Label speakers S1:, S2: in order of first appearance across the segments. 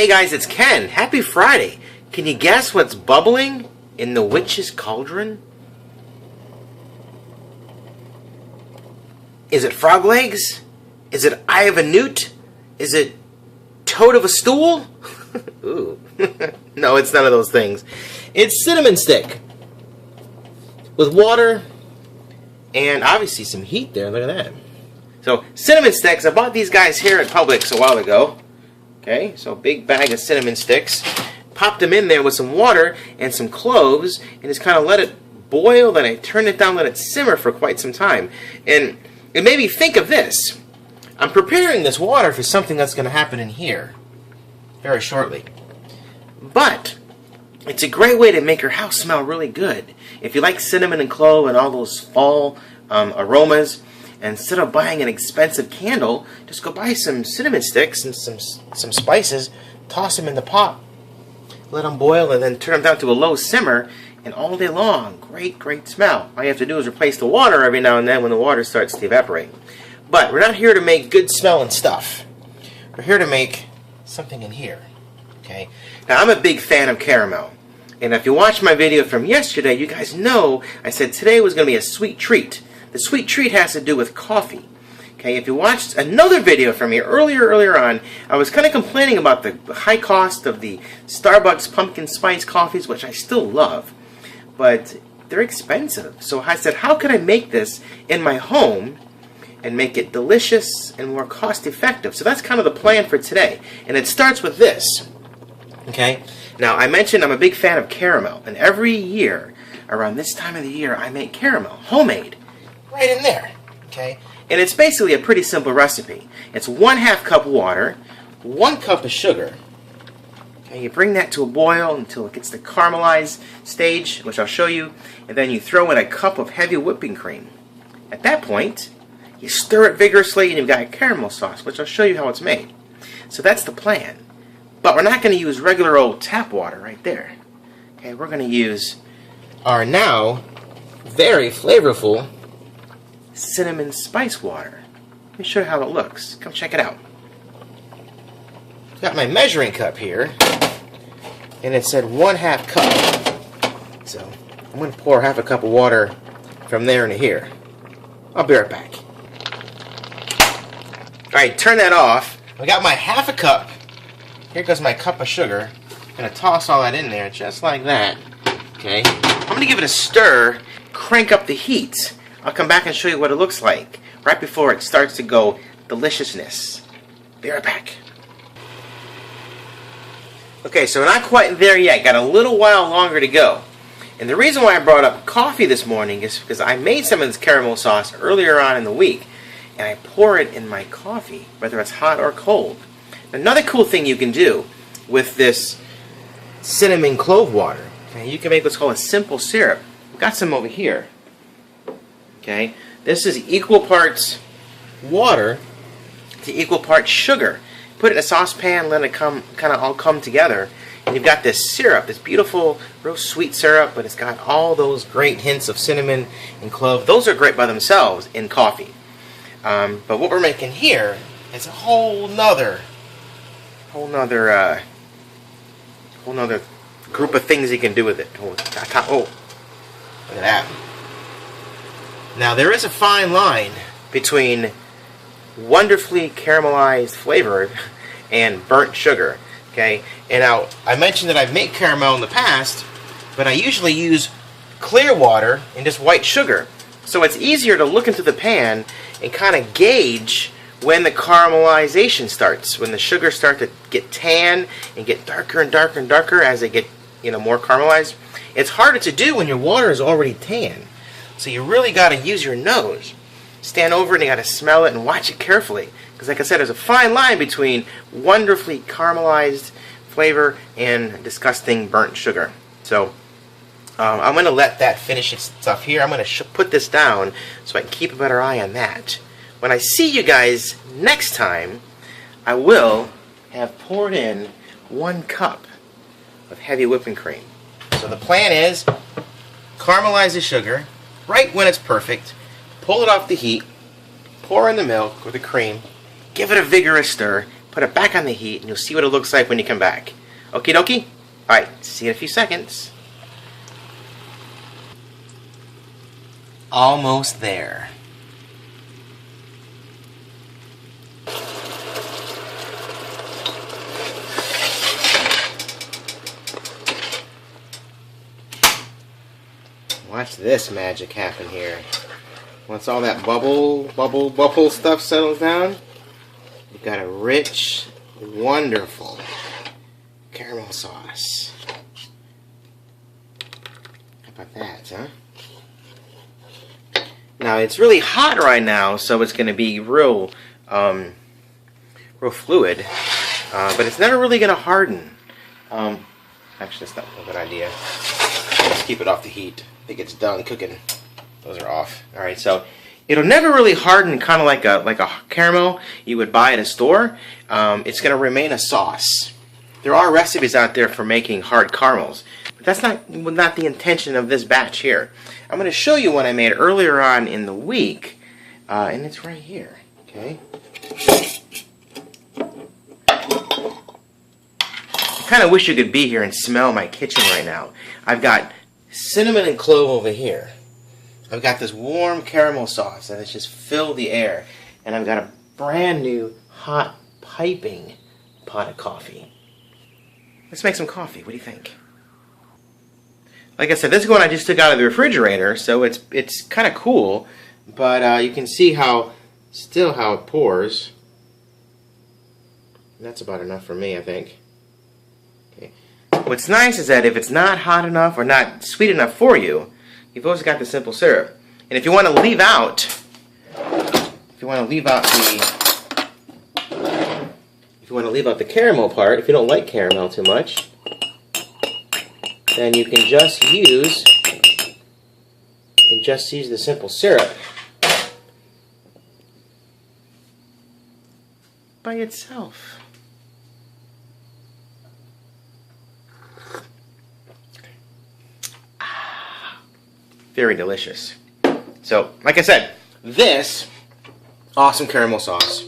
S1: Hey guys, it's Ken. Happy Friday. Can you guess what's bubbling in the witch's cauldron? Is it frog legs? Is it eye of a newt? Is it toad of a stool? Ooh. No, it's none of those things. It's cinnamon stick with water and obviously some heat there. Look at that. So cinnamon sticks. I bought these guys here at Publix a while ago. Okay, so a big bag of cinnamon sticks. Popped them in there with some water and some cloves and just kind of let it boil. Then I turned it down, let it simmer for quite some time. And it made me think of this. I'm preparing this water for something that's going to happen in here very shortly. But it's a great way to make your house smell really good. If you like cinnamon and clove and all those fall aromas, and instead of buying an expensive candle, just go buy some cinnamon sticks and some spices, toss them in the pot, let them boil, and then turn them down to a low simmer, and all day long, great, great smell. All you have to do is replace the water every now and then when the water starts to evaporate. But we're not here to make good smelling stuff. We're here to make something in here. Okay? Now, I'm a big fan of caramel. And if you watched my video from yesterday, you guys know I said today was going to be a sweet treat. The sweet treat has to do with coffee. Okay, if you watched another video from me earlier on, I was kind of complaining about the high cost of the Starbucks pumpkin spice coffees, which I still love, but they're expensive. So I said, how can I make this in my home and make it delicious and more cost effective? So that's kind of the plan for today. And it starts with this. Okay, now I mentioned I'm a big fan of caramel, and every year around this time of the year I make caramel, homemade. Right in there, okay? And it's basically a pretty simple recipe. It's 1/2 cup water, 1 cup of sugar. Okay, you bring that to a boil until it gets the caramelized stage, which I'll show you, and then you throw in a cup of heavy whipping cream. At that point, you stir it vigorously and you've got caramel sauce, which I'll show you how it's made. So that's the plan. But we're not going to use regular old tap water right there. Okay, we're going to use our now very flavorful cinnamon spice water. Let me show you how it looks. Come check it out. Got my measuring cup here, and it said 1/2 cup. So I'm going to pour 1/2 cup of water from there into here. I'll be right back. Alright, turn that off. I got my 1/2 cup. Here goes my cup of sugar. I'm going to toss all that in there just like that. Okay. I'm going to give it a stir, crank up the heat. I'll come back and show you what it looks like right before it starts to go deliciousness. Be right back. Okay, so we're not quite there yet. Got a little while longer to go. And the reason why I brought up coffee this morning is because I made some of this caramel sauce earlier on in the week, and I pour it in my coffee, whether it's hot or cold. Another cool thing you can do with this cinnamon clove water, okay, you can make what's called a simple syrup. I've got some over here. Okay, this is equal parts water to equal parts sugar. Put it in a saucepan, let it kind of all come together, and you've got this syrup, this beautiful, real sweet syrup, but it's got all those great hints of cinnamon and clove. Those are great by themselves in coffee. But what we're making here is a whole nother group of things you can do with it. Oh, look at that. Now, there is a fine line between wonderfully caramelized flavor and burnt sugar. Okay? And now, I mentioned that I've made caramel in the past, but I usually use clear water and just white sugar. So it's easier to look into the pan and kind of gauge when the caramelization starts, when the sugars start to get tan and get darker and darker and darker as they get, more caramelized. It's harder to do when your water is already tan. So you really got to use your nose. Stand over and you got to smell it and watch it carefully. Because like I said, there's a fine line between wonderfully caramelized flavor and disgusting burnt sugar. So I'm going to let that finish its stuff here. I'm going to put this down so I can keep a better eye on that. When I see you guys next time, I will have poured in 1 cup of heavy whipping cream. So the plan is caramelize the sugar right when it's perfect, pull it off the heat, pour in the milk or the cream, give it a vigorous stir, put it back on the heat, and you'll see what it looks like when you come back. Okie dokie? Alright, see you in a few seconds. Almost there. Watch this magic happen here. Once all that bubble stuff settles down, you've got a rich, wonderful caramel sauce. How about that, huh? Now it's really hot right now, so it's going to be real fluid, but it's never really going to harden. Actually, that's not a good idea. Let's keep it off the heat. I think it's done cooking. Those are off. All right, so it'll never really harden, kind of like a caramel you would buy at a store. It's going to remain a sauce. There are recipes out there for making hard caramels, but that's not the intention of this batch here. I'm going to show you what I made earlier on in the week, and it's right here. Okay. I kind of wish you could be here and smell my kitchen right now. I've got cinnamon and clove over here. I've got this warm caramel sauce that has just filled the air. And I've got a brand new, hot, piping pot of coffee. Let's make some coffee. What do you think? Like I said, this is one I just took out of the refrigerator, so it's kind of cool. But you can see how it pours. And that's about enough for me, I think. Okay. What's nice is that if it's not hot enough or not sweet enough for you, you've always got the simple syrup. And if you want to leave out the caramel part, if you don't like caramel too much, then you can just use the simple syrup by itself. Very delicious. So, like I said, this awesome caramel sauce,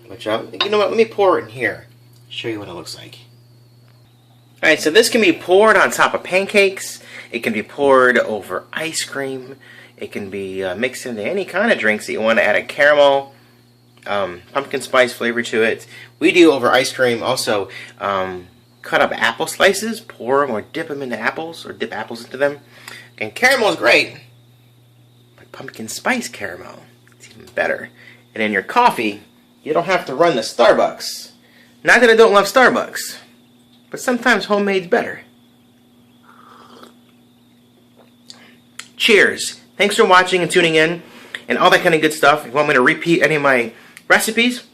S1: which you know what? Let me pour it in here. Show you what it looks like. All right, so this can be poured on top of pancakes. It can be poured over ice cream. It can be mixed into any kind of drinks that you want to add a caramel, pumpkin spice flavor to it. We do over ice cream also cut up apple slices, pour them or dip them into apples, or dip apples into them. And caramel is great, but pumpkin spice caramel is even better. And in your coffee, you don't have to run the Starbucks. Not that I don't love Starbucks, but sometimes homemade's better. Cheers. Thanks for watching and tuning in and all that kind of good stuff. If you want me to repeat any of my recipes,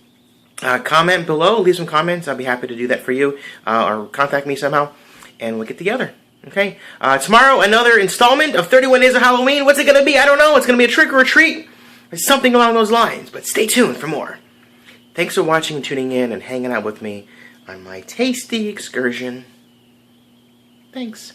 S1: comment below. Leave some comments. I'll be happy to do that for you. Or contact me somehow and we'll get together. Okay? Tomorrow, another installment of 31 Days of Halloween. What's it going to be? I don't know. It's going to be a trick or a treat. Or something along those lines. But stay tuned for more. Thanks for watching and tuning in and hanging out with me on my tasty excursion. Thanks.